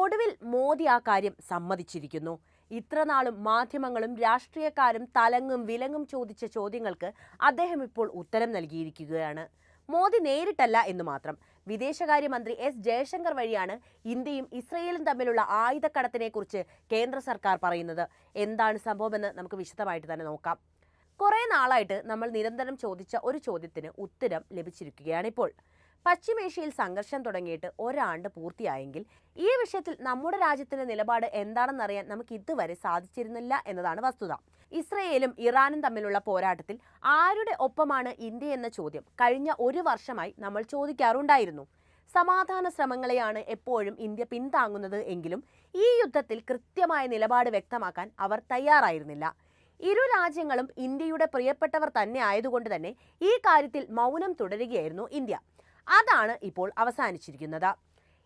ഒടുവിൽ മോദി ആ കാര്യം സമ്മതിച്ചിരിക്കുന്നു. ഇത്രനാളും മാധ്യമങ്ങളും രാഷ്ട്രീയക്കാരും തലങ്ങും വിലങ്ങും ചോദിച്ച ചോദ്യങ്ങൾക്ക് അദ്ദേഹം ഇപ്പോൾ ഉത്തരം നൽകിയിരിക്കുകയാണ്. മോദി നേരിട്ടല്ല എന്ന് മാത്രം, വിദേശകാര്യമന്ത്രി എസ് ജയശങ്കർ വഴിയാണ് ഇന്ത്യയും ഇസ്രയേലും തമ്മിലുള്ള ആയുധക്കടത്തിനെ കുറിച്ച് കേന്ദ്ര സർക്കാർ പറയുന്നത്. എന്താണ് സംഭവമെന്ന് നമുക്ക് വിശദമായിട്ട് തന്നെ നോക്കാം. കുറേ നാളായിട്ട് നമ്മൾ നിരന്തരം ചോദിച്ച ഒരു ചോദ്യത്തിന് ഉത്തരം ലഭിച്ചിരിക്കുകയാണ് ഇപ്പോൾ. പശ്ചിമേഷ്യയിൽ സംഘർഷം തുടങ്ങിയിട്ട് ഒരാണ്ട് പൂർത്തിയായെങ്കിൽ ഈ വിഷയത്തിൽ നമ്മുടെ രാജ്യത്തിന്റെ നിലപാട് എന്താണെന്നറിയാൻ നമുക്ക് ഇതുവരെ സാധിച്ചിരുന്നില്ല എന്നതാണ് വസ്തുത. ഇസ്രയേലും ഇറാനും തമ്മിലുള്ള പോരാട്ടത്തിൽ ആരുടെ ഒപ്പമാണ് ഇന്ത്യ എന്ന ചോദ്യം കഴിഞ്ഞ ഒരു വർഷമായി നമ്മൾ ചോദിക്കാറുണ്ടായിരുന്നു. സമാധാന ശ്രമങ്ങളെയാണ് എപ്പോഴും ഇന്ത്യ പിന്താങ്ങുന്നത് എങ്കിലും ഈ യുദ്ധത്തിൽ കൃത്യമായ നിലപാട് വ്യക്തമാക്കാൻ അവർ തയ്യാറായിരുന്നില്ല. ഇരു രാജ്യങ്ങളും ഇന്ത്യയുടെ പ്രിയപ്പെട്ടവർ തന്നെ ആയതുകൊണ്ട് തന്നെ ഈ കാര്യത്തിൽ മൗനം തുടരുകയായിരുന്നു ഇന്ത്യ. അതാണ് ഇപ്പോൾ അവസാനിച്ചിരിക്കുന്നത്.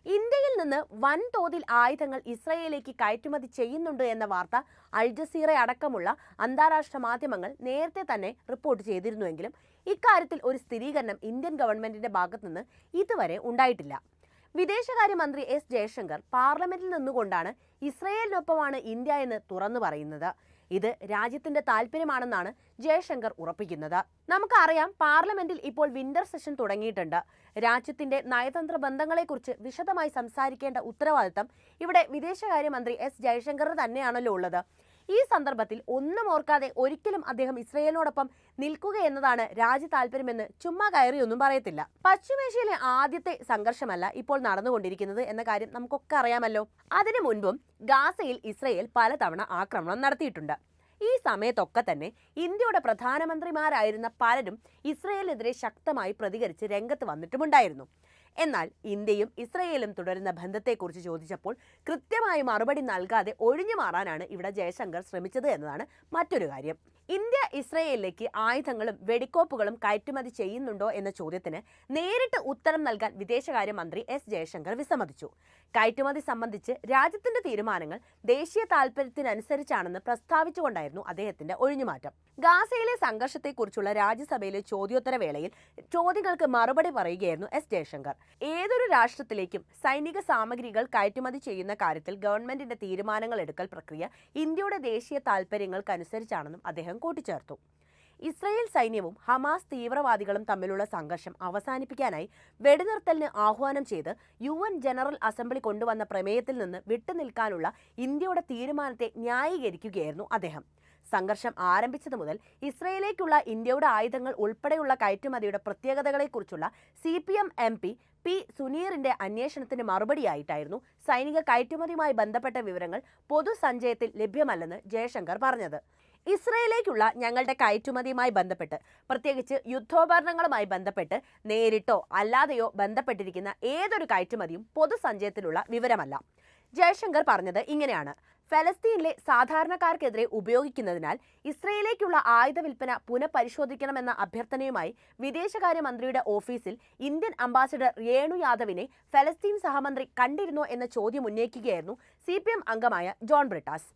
ഇന്ത്യയിൽ നിന്ന് വൻതോതിൽ ആയുധങ്ങൾ ഇസ്രയേലിലേക്ക് കയറ്റുമതി ചെയ്യുന്നുണ്ട് എന്ന വാർത്ത അൽ ജസീറ അടക്കമുള്ള അന്താരാഷ്ട്ര മാധ്യമങ്ങൾ നേരത്തെ തന്നെ റിപ്പോർട്ട് ചെയ്തിരുന്നുവെങ്കിലും ഇക്കാര്യത്തിൽ ഒരു സ്ഥിരീകരണം ഇന്ത്യൻ ഗവൺമെന്റിന്റെ ഭാഗത്തു നിന്ന് ഇതുവരെ ഉണ്ടായിട്ടില്ല. വിദേശകാര്യമന്ത്രി എസ് ജയശങ്കർ പാർലമെന്റിൽ നിന്നുകൊണ്ടാണ് ഇസ്രയേലിനൊപ്പമാണ് ഇന്ത്യ എന്ന് തുറന്നു പറയുന്നത്. ഇത് രാജ്യത്തിന്റെ താല്പര്യമാണെന്നാണ് ജയശങ്കർ ഉറപ്പിക്കുന്നത്. നമുക്കറിയാം, പാർലമെന്റിൽ ഇപ്പോൾ വിന്റർ സെഷൻ തുടങ്ങിയിട്ടുണ്ട്. രാജ്യത്തിന്റെ നയതന്ത്ര ബന്ധങ്ങളെക്കുറിച്ച് വിശദമായി സംസാരിക്കേണ്ട ഉത്തരവാദിത്തം ഇവിടെ വിദേശകാര്യമന്ത്രി എസ് ജയശങ്കർ തന്നെയാണല്ലോ ഉള്ളത്. ഈ സന്ദർഭത്തിൽ ഒന്നും ഓർക്കാതെ ഒരിക്കലും അദ്ദേഹം ഇസ്രയേലിനോടൊപ്പം നിൽക്കുക എന്നതാണ് രാജ്യ താല്പര്യമെന്ന് ചുമ്മാ കയറിയൊന്നും പറയത്തില്ല. പശ്ചിമേഷ്യയിലെ ആദ്യത്തെ സംഘർഷമല്ല ഇപ്പോൾ നടന്നുകൊണ്ടിരിക്കുന്നത് എന്ന കാര്യം നമുക്കൊക്കെ അറിയാമല്ലോ. അതിനു മുൻപും ഗാസയിൽ ഇസ്രയേൽ പലതവണ ആക്രമണം നടത്തിയിട്ടുണ്ട്. ഈ സമയത്തൊക്കെ തന്നെ ഇന്ത്യയുടെ പ്രധാനമന്ത്രിമാരായിരുന്ന പലരും ഇസ്രയേലിനെതിരെ ശക്തമായി പ്രതികരിച്ച് രംഗത്ത് വന്നിട്ടുമുണ്ടായിരുന്നു. എന്നാൽ ഇന്ത്യയും ഇസ്രയേലും തുടരുന്ന ബന്ധത്തെക്കുറിച്ച് ചോദിച്ചപ്പോൾ കൃത്യമായി മറുപടി നൽകാതെ ഒഴിഞ്ഞു മാറാനാണ് ഇവിടെ ജയശങ്കർ ശ്രമിച്ചത് എന്നതാണ് മറ്റൊരു കാര്യം. ഇന്ത്യ ഇസ്രയേലിലേക്ക് ആയുധങ്ങളും വെടിക്കോപ്പുകളും കയറ്റുമതി ചെയ്യുന്നുണ്ടോ എന്ന ചോദ്യത്തിന് നേരിട്ട് ഉത്തരം നൽകാൻ വിദേശകാര്യമന്ത്രി എസ് ജയശങ്കർ വിസമ്മതിച്ചു. കയറ്റുമതി സംബന്ധിച്ച് രാജ്യത്തിന്റെ തീരുമാനങ്ങൾ ദേശീയ താൽപര്യത്തിനനുസരിച്ചാണെന്ന് പ്രസ്താവിച്ചുകൊണ്ടായിരുന്നു അദ്ദേഹത്തിന്റെ ഒഴിഞ്ഞുമാറ്റം. ഗാസയിലെ സംഘർഷത്തെക്കുറിച്ചുള്ള രാജ്യസഭയിലെ ചോദ്യോത്തര വേളയിൽ ചോദ്യങ്ങൾക്ക് മറുപടി പറയുകയായിരുന്നു എസ് ജയശങ്കർ. ഏതൊരു രാഷ്ട്രത്തിലേക്കും സൈനിക സാമഗ്രികൾ കയറ്റുമതി ചെയ്യുന്ന കാര്യത്തിൽ ഗവൺമെന്റിന്റെ തീരുമാനങ്ങൾ എടുക്കൽ പ്രക്രിയ ഇന്ത്യയുടെ ദേശീയ താൽപര്യങ്ങൾക്കനുസരിച്ചാണെന്നും അദ്ദേഹം കൂട്ടിച്ചേർത്തു. ഇസ്രയേൽ സൈന്യവും ഹമാസ് തീവ്രവാദികളും തമ്മിലുള്ള സംഘർഷം അവസാനിപ്പിക്കാനായി വെടിനിർത്തലിന് ആഹ്വാനം ചെയ്ത് UN ജനറൽ അസംബ്ലി കൊണ്ടുവന്ന പ്രമേയത്തിൽ നിന്ന് വിട്ടുനിൽക്കാനുള്ള ഇന്ത്യയുടെ തീരുമാനത്തെ ന്യായീകരിക്കുകയായിരുന്നു അദ്ദേഹം. സംഘർഷം ആരംഭിച്ചത് മുതൽ ഇസ്രയേലിലേക്കുള്ള ഇന്ത്യയുടെ ആയുധങ്ങൾ ഉൾപ്പെടെയുള്ള കയറ്റുമതിയുടെ പ്രത്യേകതകളെക്കുറിച്ചുള്ള CPM MP പി സുനീറിന്റെ അന്വേഷണത്തിന് മറുപടിയായിട്ടായിരുന്നു സൈനിക കയറ്റുമതിയുമായി ബന്ധപ്പെട്ട വിവരങ്ങൾ പൊതുസഞ്ചയത്തിൽ ലഭ്യമല്ലെന്ന് ജയശങ്കർ പറഞ്ഞത്. ഇസ്രയേലിലേക്കുള്ള ഞങ്ങളുടെ കയറ്റുമതിയുമായി ബന്ധപ്പെട്ട്, പ്രത്യേകിച്ച് യുദ്ധോപകരണങ്ങളുമായി ബന്ധപ്പെട്ട് നേരിട്ടോ അല്ലാതെയോ ബന്ധപ്പെട്ടിരിക്കുന്ന ഏതൊരു കയറ്റുമതിയും പൊതുസഞ്ചയത്തിലുള്ള വിവരമല്ല. ജയശങ്കർ പറഞ്ഞത് ഇങ്ങനെയാണ്: ഫലസ്തീനിലെ സാധാരണക്കാർക്കെതിരെ ഉപയോഗിക്കുന്നതിനാൽ ഇസ്രയേലിലേക്കുള്ള ആയുധ വിൽപ്പന പുനഃപരിശോധിക്കണമെന്ന അഭ്യർത്ഥനയുമായി വിദേശകാര്യമന്ത്രിയുടെ ഓഫീസിൽ ഇന്ത്യൻ അംബാസിഡർ രേണു യാദവിനെ ഫലസ്തീൻ സഹമന്ത്രി കണ്ടിരുന്നോ എന്ന ചോദ്യം ഉന്നയിക്കുകയായിരുന്നു CPM അംഗമായ ജോൺ ബ്രിട്ടാസ്.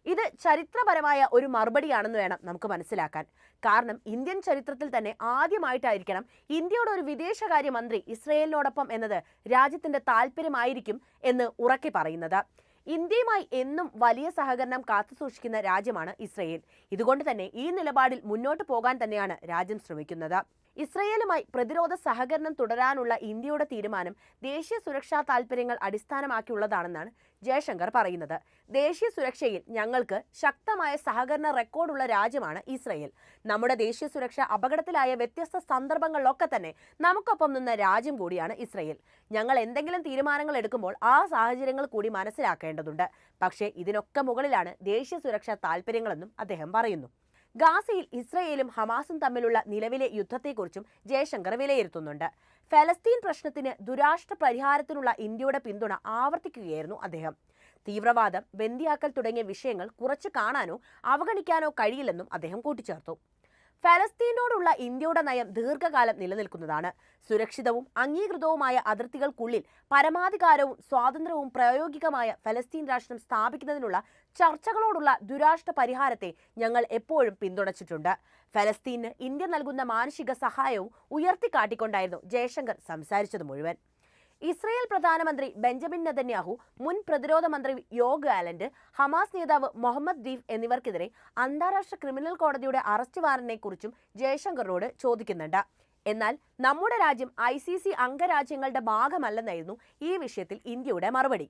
ഇത് ചരിത്രപരമായ ഒരു മറുപടിയാണെന്ന് വേണം നമുക്ക് മനസ്സിലാക്കാൻ. കാരണം ഇന്ത്യൻ ചരിത്രത്തിൽ തന്നെ ആദ്യമായിട്ടായിരിക്കണം ഇന്ത്യയുടെ ഒരു വിദേശകാര്യമന്ത്രി ഇസ്രയേലിനോടൊപ്പം എന്നത് രാജ്യത്തിന്റെ താല്പര്യമായിരിക്കും എന്ന് ഉറക്കെ പറയുന്നത്. ഇന്ത്യയുമായി എന്നും വലിയ സഹകരണം കാത്തുസൂക്ഷിക്കുന്ന രാജ്യമാണ് ഇസ്രയേൽ. ഇതുകൊണ്ട് തന്നെ ഈ നിലപാടിൽ മുന്നോട്ട് പോകാൻ തന്നെയാണ് രാജ്യം ശ്രമിക്കുന്നത്. ഇസ്രയേലുമായി പ്രതിരോധ സഹകരണം തുടരാനുള്ള ഇന്ത്യയുടെ തീരുമാനം ദേശീയ സുരക്ഷാ താൽപര്യങ്ങൾ അടിസ്ഥാനമാക്കിയുള്ളതാണെന്നാണ് ജയശങ്കർ പറയുന്നത്. ദേശീയ സുരക്ഷയിൽ ഞങ്ങൾക്ക് ശക്തമായ സഹകരണ റെക്കോർഡുള്ള രാജ്യമാണ് ഇസ്രയേൽ. നമ്മുടെ ദേശീയ സുരക്ഷ അപകടത്തിലായ വ്യത്യസ്ത സന്ദർഭങ്ങളിലൊക്കെ തന്നെ നമുക്കൊപ്പം നിന്ന രാജ്യം കൂടിയാണ് ഇസ്രയേൽ. ഞങ്ങൾ എന്തെങ്കിലും തീരുമാനങ്ങൾ എടുക്കുമ്പോൾ ആ സാഹചര്യങ്ങൾ കൂടി മനസ്സിലാക്കേണ്ടതുണ്ട്. പക്ഷേ ഇതിനൊക്കെ മുകളിലാണ് ദേശീയ സുരക്ഷാ താൽപര്യങ്ങളെന്നും അദ്ദേഹം പറയുന്നു. ഗാസയിൽ ഇസ്രയേലും ഹമാസും തമ്മിലുള്ള നിലവിലെ യുദ്ധത്തെക്കുറിച്ചും ജയശങ്കർ വിലയിരുത്തുന്നുണ്ട്. ഫലസ്തീൻ പ്രശ്നത്തിന് ദുരാഷ്ട്ര പരിഹാരത്തിനുള്ള ഇന്ത്യയുടെ പിന്തുണ ആവർത്തിക്കുകയായിരുന്നു അദ്ദേഹം. തീവ്രവാദം, ബന്ദിയാക്കൽ തുടങ്ങിയ വിഷയങ്ങൾ കുറച്ചു കാണാനോ അവഗണിക്കാനോ കഴിയില്ലെന്നും അദ്ദേഹം കൂട്ടിച്ചേർത്തു. ഫലസ്തീനോടുള്ള ഇന്ത്യയുടെ നയം ദീർഘകാലം നിലനിൽക്കുന്നതാണ്. സുരക്ഷിതവും അംഗീകൃതവുമായ അതിർത്തികൾക്കുള്ളിൽ പരമാധികാരവും സ്വാതന്ത്ര്യവും പ്രായോഗികമായ ഫലസ്തീൻ രാഷ്ട്രം സ്ഥാപിക്കുന്നതിനുള്ള ചർച്ചകളോടുള്ള ദുരാഷ്ട്ര പരിഹാരത്തെ ഞങ്ങൾ എപ്പോഴും പിന്തുണച്ചിട്ടുണ്ട്. ഫലസ്തീന് ഇന്ത്യ നൽകുന്ന മാനുഷിക സഹായവും ഉയർത്തിക്കാട്ടിക്കൊണ്ടായിരുന്നു ജയശങ്കർ സംസാരിച്ചത് മുഴുവൻ. ഇസ്രയേൽ പ്രധാനമന്ത്രി ബെഞ്ചമിൻ നെതന്യാഹു, മുൻ പ്രതിരോധ മന്ത്രി യോഗ് ഗാലന്റ്, ഹമാസ് നേതാവ് മുഹമ്മദ് ദീഫ് എന്നിവർക്കെതിരെ അന്താരാഷ്ട്ര ക്രിമിനൽ കോടതിയുടെ അറസ്റ്റ് വാറന്റിനെക്കുറിച്ചും ജയശങ്കറിനോട് ചോദിക്കുന്നുണ്ട്. എന്നാൽ നമ്മുടെ രാജ്യം ICC അംഗരാജ്യങ്ങളുടെ ഭാഗമല്ലെന്നായിരുന്നു ഈ വിഷയത്തിൽ ഇന്ത്യയുടെ മറുപടി.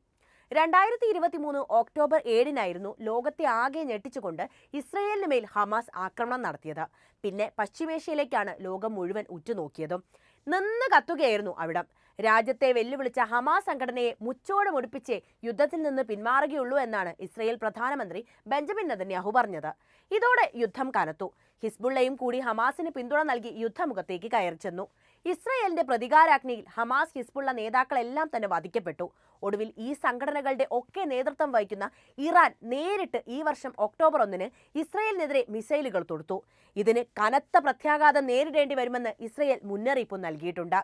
2023 ഒക്ടോബർ 7-നായിരുന്നു ലോകത്തെ ആകെ ഞെട്ടിച്ചുകൊണ്ട് ഇസ്രയേലിന് മേൽ ഹമാസ് ആക്രമണം നടത്തിയത്. പിന്നെ പശ്ചിമേഷ്യയിലേക്കാണ് ലോകം മുഴുവൻ ഉറ്റുനോക്കിയതും. നിന്ന് കത്തുകയായിരുന്നു അവിടം. രാജ്യത്തെ വെല്ലുവിളിച്ച ഹമാസ് സംഘടനയെ മുച്ചോട് മുടിപ്പിച്ചേ യുദ്ധത്തിൽ നിന്ന് പിന്മാറുകയുള്ളൂ എന്നാണ് ഇസ്രയേൽ പ്രധാനമന്ത്രി ബെഞ്ചമിൻ നെതന്യാഹു പറഞ്ഞത്. ഇതോടെ യുദ്ധം കനത്തു. ഹിസ്ബുള്ളയും കൂടി ഹമാസിന് പിന്തുണ നൽകി യുദ്ധമുഖത്തേക്ക് കയറി ചെന്നു. ഇസ്രയേലിന്റെ പ്രതികാരാഗ്നിയിൽ ഹമാസ്, ഹിസ്ബുള്ള നേതാക്കളെല്ലാം തന്നെ വധിക്കപ്പെട്ടു. ഒടുവിൽ ഈ സംഘടനകളുടെ ഒക്കെ നേതൃത്വം വഹിക്കുന്ന ഇറാൻ നേരിട്ട് ഈ വർഷം ഒക്ടോബർ 1-ന് ഇസ്രയേലിനെതിരെ മിസൈലുകൾ തൊടുത്തു. ഇതിന് കനത്ത പ്രത്യാഘാതം നേരിടേണ്ടി വരുമെന്ന് ഇസ്രയേൽ മുന്നറിയിപ്പ് നൽകിയിട്ടുണ്ട്.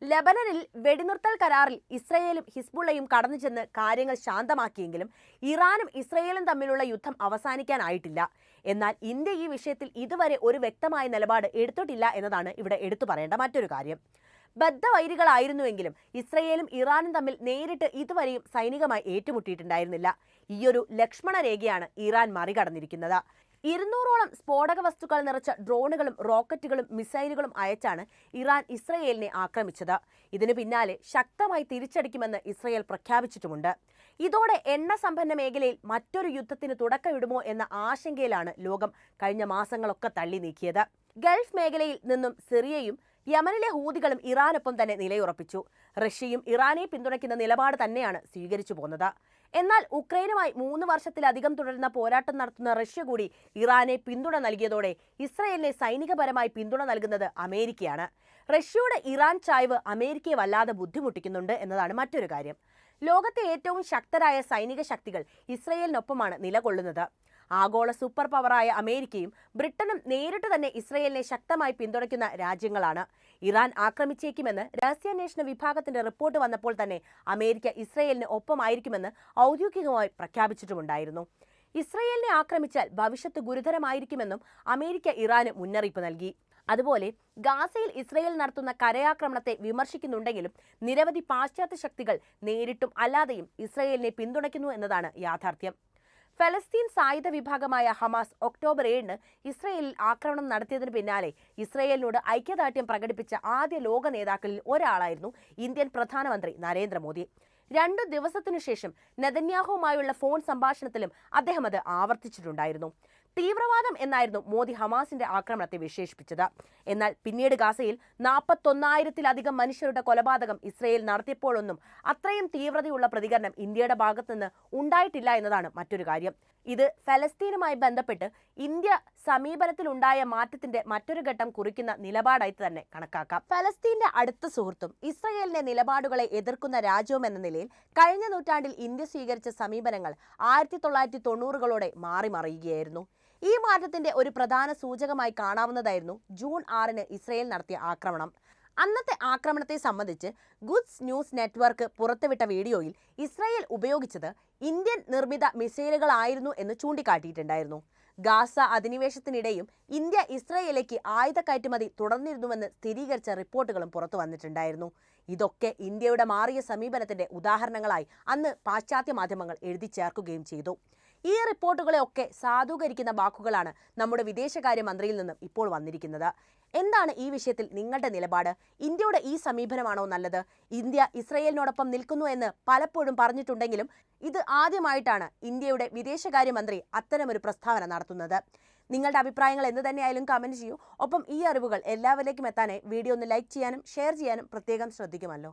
ലെബനനിൽ വെടിനിർത്തൽ കരാറിൽ ഇസ്രയേലും ഹിസ്ബുള്ളയും കടന്നു ചെന്ന് കാര്യങ്ങൾ ശാന്തമാക്കിയെങ്കിലും ഇറാനും ഇസ്രയേലും തമ്മിലുള്ള യുദ്ധം അവസാനിക്കാനായിട്ടില്ല. എന്നാൽ ഇന്ത്യ ഈ വിഷയത്തിൽ ഇതുവരെ ഒരു വ്യക്തമായ നിലപാട് എടുത്തിട്ടില്ല എന്നതാണ് ഇവിടെ എടുത്തു പറയേണ്ട മറ്റൊരു കാര്യം. ബദ്ധവൈരികളായിരുന്നുവെങ്കിലും ഇസ്രയേലും ഇറാനും തമ്മിൽ നേരിട്ട് ഇതുവരെയും സൈനികമായി ഏറ്റുമുട്ടിയിട്ടുണ്ടായിരുന്നില്ല. ഈയൊരു ലക്ഷ്മണ രേഖയാണ് ഇറാൻ മറികടന്നിരിക്കുന്നത്. 200ഓളം സ്ഫോടക വസ്തുക്കൾ നിറച്ച ഡ്രോണുകളും റോക്കറ്റുകളും മിസൈലുകളും അയച്ചാണ് ഇറാൻ ഇസ്രയേലിനെ ആക്രമിച്ചത്. ഇതിനു പിന്നാലെ ശക്തമായി തിരിച്ചടിക്കുമെന്ന് ഇസ്രയേൽ പ്രഖ്യാപിച്ചിട്ടുമുണ്ട്. ഇതോടെ എണ്ണ സമ്പന്ന മേഖലയിൽ മറ്റൊരു യുദ്ധത്തിന് തുടക്കമിടുമോ എന്ന ആശങ്കയിലാണ് ലോകം കഴിഞ്ഞ മാസങ്ങളൊക്കെ തള്ളി നീക്കിയത്. ഗൾഫ് മേഖലയിൽ നിന്നും സിറിയയും യമനിലെ ഹൂതികളും ഇറാനൊപ്പം തന്നെ നിലയുറപ്പിച്ചു. റഷ്യയും ഇറാനെ പിന്തുണയ്ക്കുന്ന നിലപാട് തന്നെയാണ് സ്വീകരിച്ചു പോന്നത്. എന്നാൽ ഉക്രൈനുമായി 3 വർഷത്തിലധികം തുടരുന്ന പോരാട്ടം നടത്തുന്ന റഷ്യ കൂടി ഇറാനെ പിന്തുണ നൽകിയതോടെ ഇസ്രയേലിനെ സൈനികപരമായി പിന്തുണ നൽകുന്നത് അമേരിക്കയാണ്. റഷ്യയുടെ ഇറാൻ ചായ്വ് അമേരിക്കയെ വല്ലാതെ ബുദ്ധിമുട്ടിക്കുന്നുണ്ട് എന്നതാണ് മറ്റൊരു കാര്യം. ലോകത്തെ ഏറ്റവും ശക്തരായ സൈനിക ശക്തികൾ ഇസ്രയേലിനൊപ്പമാണ് നിലകൊള്ളുന്നത്. ആഗോള സൂപ്പർ പവറായ അമേരിക്കയും ബ്രിട്ടനും നേരിട്ട് തന്നെ ഇസ്രയേലിനെ ശക്തമായി പിന്തുണയ്ക്കുന്ന രാജ്യങ്ങളാണ്. ഇറാൻ ആക്രമിച്ചേക്കുമെന്ന് രഹസ്യാന്വേഷണ വിഭാഗത്തിന്റെ റിപ്പോർട്ട് വന്നപ്പോൾ തന്നെ അമേരിക്ക ഇസ്രയേലിന് ഒപ്പമായിരിക്കുമെന്ന് ഔദ്യോഗികമായി പ്രഖ്യാപിച്ചിട്ടുമുണ്ടായിരുന്നു. ഇസ്രയേലിനെ ആക്രമിച്ചാൽ ഭവിഷ്യത്ത് ഗുരുതരമായിരിക്കുമെന്നും അമേരിക്ക ഇറാന് മുന്നറിയിപ്പ് നൽകി. അതുപോലെ ഗാസയിൽ ഇസ്രയേൽ നടത്തുന്ന കരയാക്രമണത്തെ വിമർശിക്കുന്നുണ്ടെങ്കിലും നിരവധി പാശ്ചാത്യ ശക്തികൾ നേരിട്ടും അല്ലാതെയും ഇസ്രയേലിനെ പിന്തുണയ്ക്കുന്നു എന്നതാണ് യാഥാർത്ഥ്യം. ഫലസ്തീൻ സായുധ വിഭാഗമായ ഹമാസ് ഒക്ടോബർ 7-ന് ഇസ്രയേലിൽ ആക്രമണം നടത്തിയതിന് പിന്നാലെ ഇസ്രയേലിനോട് ഐക്യദാർഢ്യം പ്രകടിപ്പിച്ച ആദ്യ ലോക നേതാക്കളിൽ ഒരാളായിരുന്നു ഇന്ത്യൻ പ്രധാനമന്ത്രി നരേന്ദ്രമോദി. 2 ദിവസത്തിനു ശേഷം നെതന്യാഹുവുമായുള്ള ഫോൺ സംഭാഷണത്തിലും അദ്ദേഹം അത് ആവർത്തിച്ചിട്ടുണ്ടായിരുന്നു. തീവ്രവാദം എന്നായിരുന്നു മോദി ഹമാസിന്റെ ആക്രമണത്തെ വിശേഷിപ്പിച്ചത്. എന്നാൽ പിന്നീട് ഗാസയിൽ 41,000-ത്തിലധികം മനുഷ്യരുടെ കൊലപാതകം ഇസ്രയേൽ നടത്തിയപ്പോഴൊന്നും അത്രയും തീവ്രതയുള്ള പ്രതികരണം ഇന്ത്യയുടെ ഭാഗത്തുനിന്ന് ഉണ്ടായിട്ടില്ല എന്നതാണ് മറ്റൊരു കാര്യം. ഇത് ഫലസ്തീനുമായി ബന്ധപ്പെട്ട് ഇന്ത്യ സമീപനത്തിലുണ്ടായ മാറ്റത്തിന്റെ മറ്റൊരു ഘട്ടം കുറിക്കുന്ന നിലപാടായി തന്നെ കണക്കാക്കാം. ഫലസ്തീന്റെ അടുത്ത സുഹൃത്തും ഇസ്രയേലിന്റെ നിലപാടുകളെ എതിർക്കുന്ന രാജ്യവും എന്ന നിലയിൽ കഴിഞ്ഞ നൂറ്റാണ്ടിൽ ഇന്ത്യ സ്വീകരിച്ച സമീപനങ്ങൾ 1990കളോടെ മാറി മറിയുകയായിരുന്നു. ഈ മാറ്റത്തിന്റെ ഒരു പ്രധാന സൂചകമായി കാണാവുന്നതായിരുന്നു ജൂൺ 6-ന് ഇസ്രയേൽ നടത്തിയ ആക്രമണം. അന്നത്തെ ആക്രമണത്തെ സംബന്ധിച്ച് ഗുഡ്സ് ന്യൂസ് നെറ്റ്വർക്ക് പുറത്തുവിട്ട വീഡിയോയിൽ ഇസ്രയേൽ ഉപയോഗിച്ചത് ഇന്ത്യൻ നിർമ്മിത മിസൈലുകളായിരുന്നു എന്ന് ചൂണ്ടിക്കാട്ടിയിട്ടുണ്ടായിരുന്നു. ഗാസ അധിനിവേശത്തിനിടെയും ഇന്ത്യ ഇസ്രയേലിലേക്ക് ആയുധ കയറ്റുമതി തുടർന്നിരുന്നുവെന്ന് സ്ഥിരീകരിച്ച റിപ്പോർട്ടുകളും പുറത്തു വന്നിട്ടുണ്ടായിരുന്നു. ഇതൊക്കെ ഇന്ത്യയുടെ മാറിയ സമീപനത്തിന്റെ ഉദാഹരണങ്ങളായി അന്ന് പാശ്ചാത്യ മാധ്യമങ്ങൾ എഴുതി ചേർക്കുകയും ചെയ്തു. ഈ റിപ്പോർട്ടുകളെയൊക്കെ സാധൂകരിക്കുന്ന വാക്കുകളാണ് നമ്മുടെ വിദേശകാര്യ മന്ത്രിയിൽ നിന്നും ഇപ്പോൾ വന്നിരിക്കുന്നത്. എന്താണ് ഈ വിഷയത്തിൽ നിങ്ങളുടെ നിലപാട്? ഇന്ത്യയുടെ ഈ സമീപനമാണോ നല്ലത്? ഇന്ത്യ ഇസ്രയേലിനോടൊപ്പം നിൽക്കുന്നു എന്ന് പലപ്പോഴും പറഞ്ഞിട്ടുണ്ടെങ്കിലും ഇത് ആദ്യമായിട്ടാണ് ഇന്ത്യയുടെ വിദേശകാര്യമന്ത്രി അത്തരമൊരു പ്രസ്താവന നടത്തുന്നത്. നിങ്ങളുടെ അഭിപ്രായങ്ങൾ എന്ത് തന്നെയായാലും കമന്റ് ചെയ്യൂ. ഒപ്പം ഈ അറിവുകൾ എല്ലാവരിലേക്കും എത്താനായി വീഡിയോ ഒന്ന് ലൈക്ക് ചെയ്യാനും ഷെയർ ചെയ്യാനും പ്രത്യേകം ശ്രദ്ധിക്കുമല്ലോ.